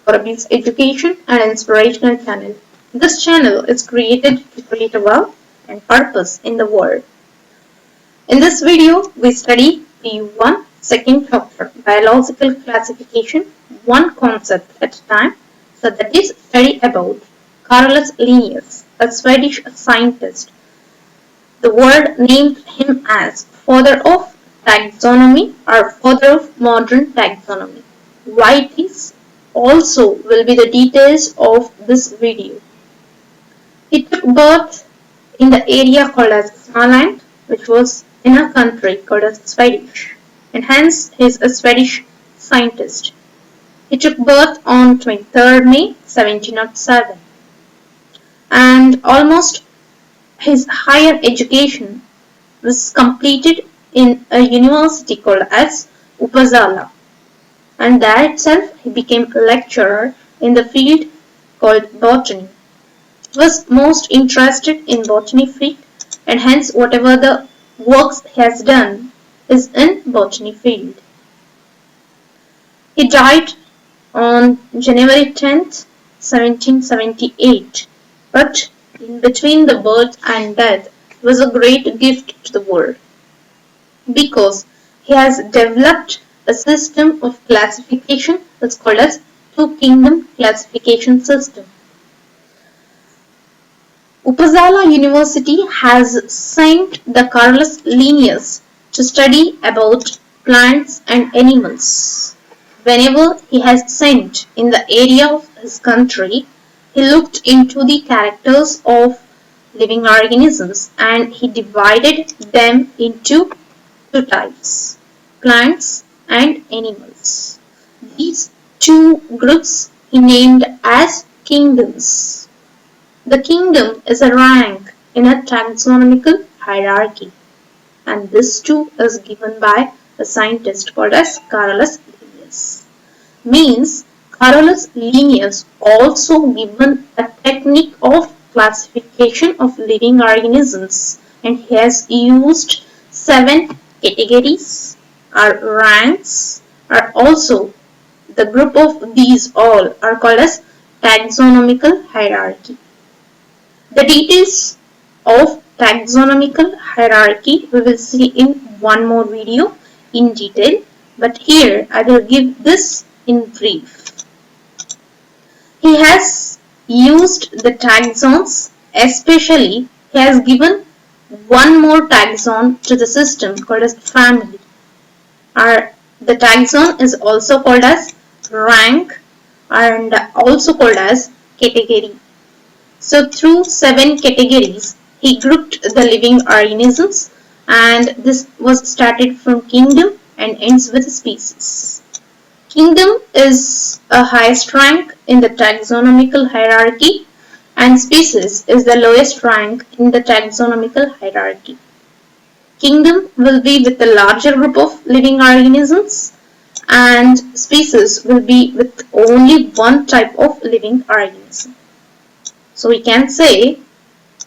Corby's education and inspirational channel. This channel is created to create a wealth and purpose in the world. In this video, we study PU1, second chapter, biological classification, one concept at a time. So that is study about Carolus Linnaeus, a Swedish scientist. The world named him as father of taxonomy or father of modern taxonomy. Why it is also will be the details of this video. He took birth in the area called as Småland, which was in a country called as Swedish, and hence he is a Swedish scientist. He took birth on 23rd May 1707, and almost his higher education was completed in a university called as Uppsala, and there itself he became a lecturer in the field called botany. He was most interested in botany field, and hence whatever the works he has done is in botany field. He died on January 10th, 1778, but in between the birth and death was a great gift to the world, because he has developed a system of classification that's called as two-kingdom classification system. Uppsala University has sent the Carolus Linnaeus to study about plants and animals. Whenever he has sent in the area of his country, he looked into the characters of living organisms and he divided them into two types, plants and animals. These two groups he named as kingdoms. The kingdom is a rank in a taxonomical hierarchy, and this too is given by a scientist called as Carolus Linnaeus. Means Carolus Linnaeus also given a technique of classification of living organisms, and he has used 7 categories or ranks, or also the group of these all are called as taxonomical hierarchy. The details of taxonomical hierarchy we will see in one more video in detail, but here I will give this in brief. He has used the taxons, especially he has given one more taxon to the system called as family. The taxon is also called as rank and also called as category. So through 7 categories, he grouped the living organisms, and this was started from kingdom and ends with species. Kingdom is a highest rank in the taxonomical hierarchy, and species is the lowest rank in the taxonomical hierarchy. Kingdom will be with a larger group of living organisms, and species will be with only one type of living organism. So we can say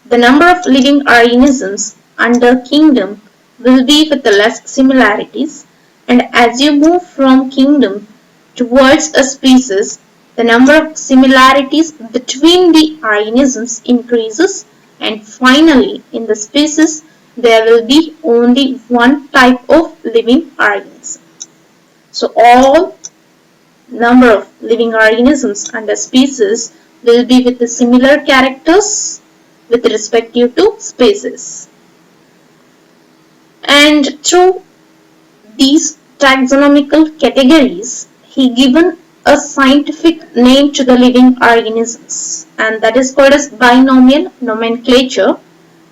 the number of living organisms under kingdom will be with the less similarities, and as you move from kingdom towards a species, the number of similarities between the organisms increases, and finally in the species there will be only one type of living organism. So all number of living organisms under species will be with the similar characters with respect to species. And through these taxonomical categories, he given a scientific name to the living organisms, and that is called as binomial nomenclature.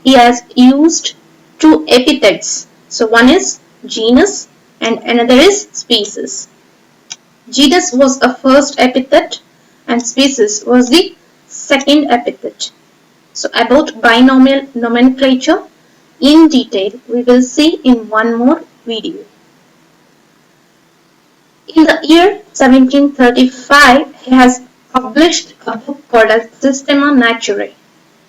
He has used 2 epithets. So one is genus and another is species. Genus was a first epithet and species was the second epithet. So about binomial nomenclature in detail we will see in one more video. In the year 1735 he has published a book called as Systema Naturae.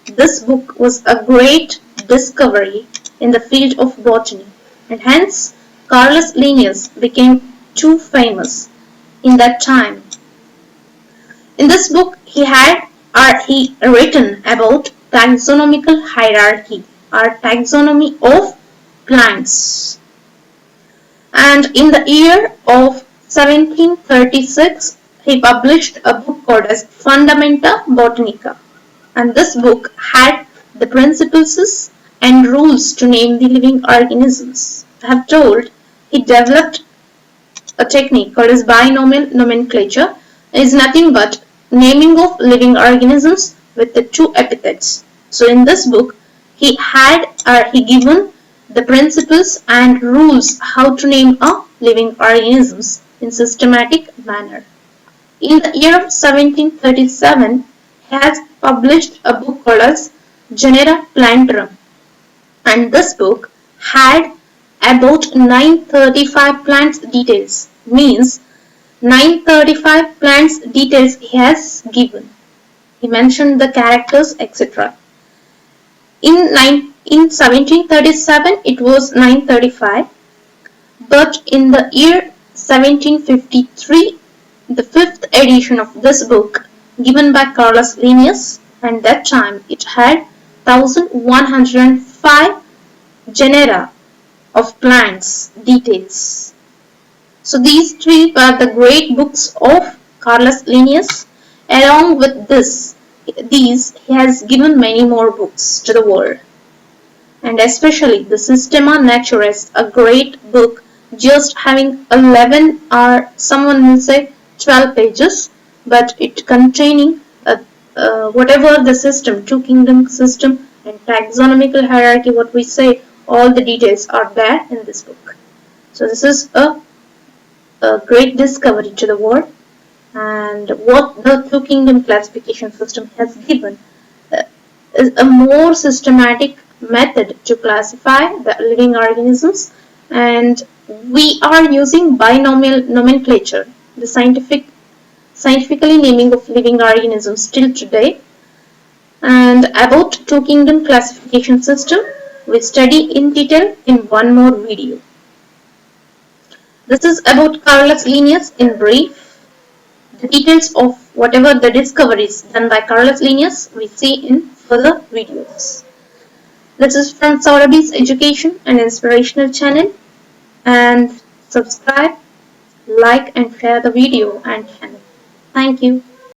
This book was a great discovery in the field of botany, and hence Carolus Linnaeus became too famous in that time. In this book, he written about taxonomical hierarchy or taxonomy of plants. And in the year of 1736, he published a book called as Fundamenta Botanica. And this book had the principles and rules to name the living organisms. I have told he developed a technique called as binomial nomenclature. It is nothing but naming of living organisms with the two epithets. So in this book, he given the principles and rules how to name a living organisms in systematic manner. In the year of 1737, he has published a book called as Genera Plantarum, and this book had about 935 plants details, means 935 plants details he has given. He mentioned the characters, etc. In 1737 it was 935, but in the year 1753, the fifth edition of this book given by Carolus Linnaeus, and that time it had 1105 genera of plants details. So these three were the great books of Carolus Linnaeus. Along with these he has given many more books to the world, and especially the Systema Naturalis, a great book just having 11 or someone will say 12 pages, but it containing whatever the system, two kingdom system and taxonomical hierarchy, what we say, all the details are there in this book. So this is a great discovery to the world, and what the two kingdom classification system has given is a more systematic method to classify the living organisms, and we are using binomial nomenclature, the scientifically naming of living organisms till today. And about two kingdom classification system we study in detail in one more video. This is about Carolus Linnaeus in brief. The details of whatever the discoveries done by Carolus Linnaeus we see in further videos. This is from Saurabhi's Education and Inspirational channel, and subscribe, like and share the video and channel. Thank you.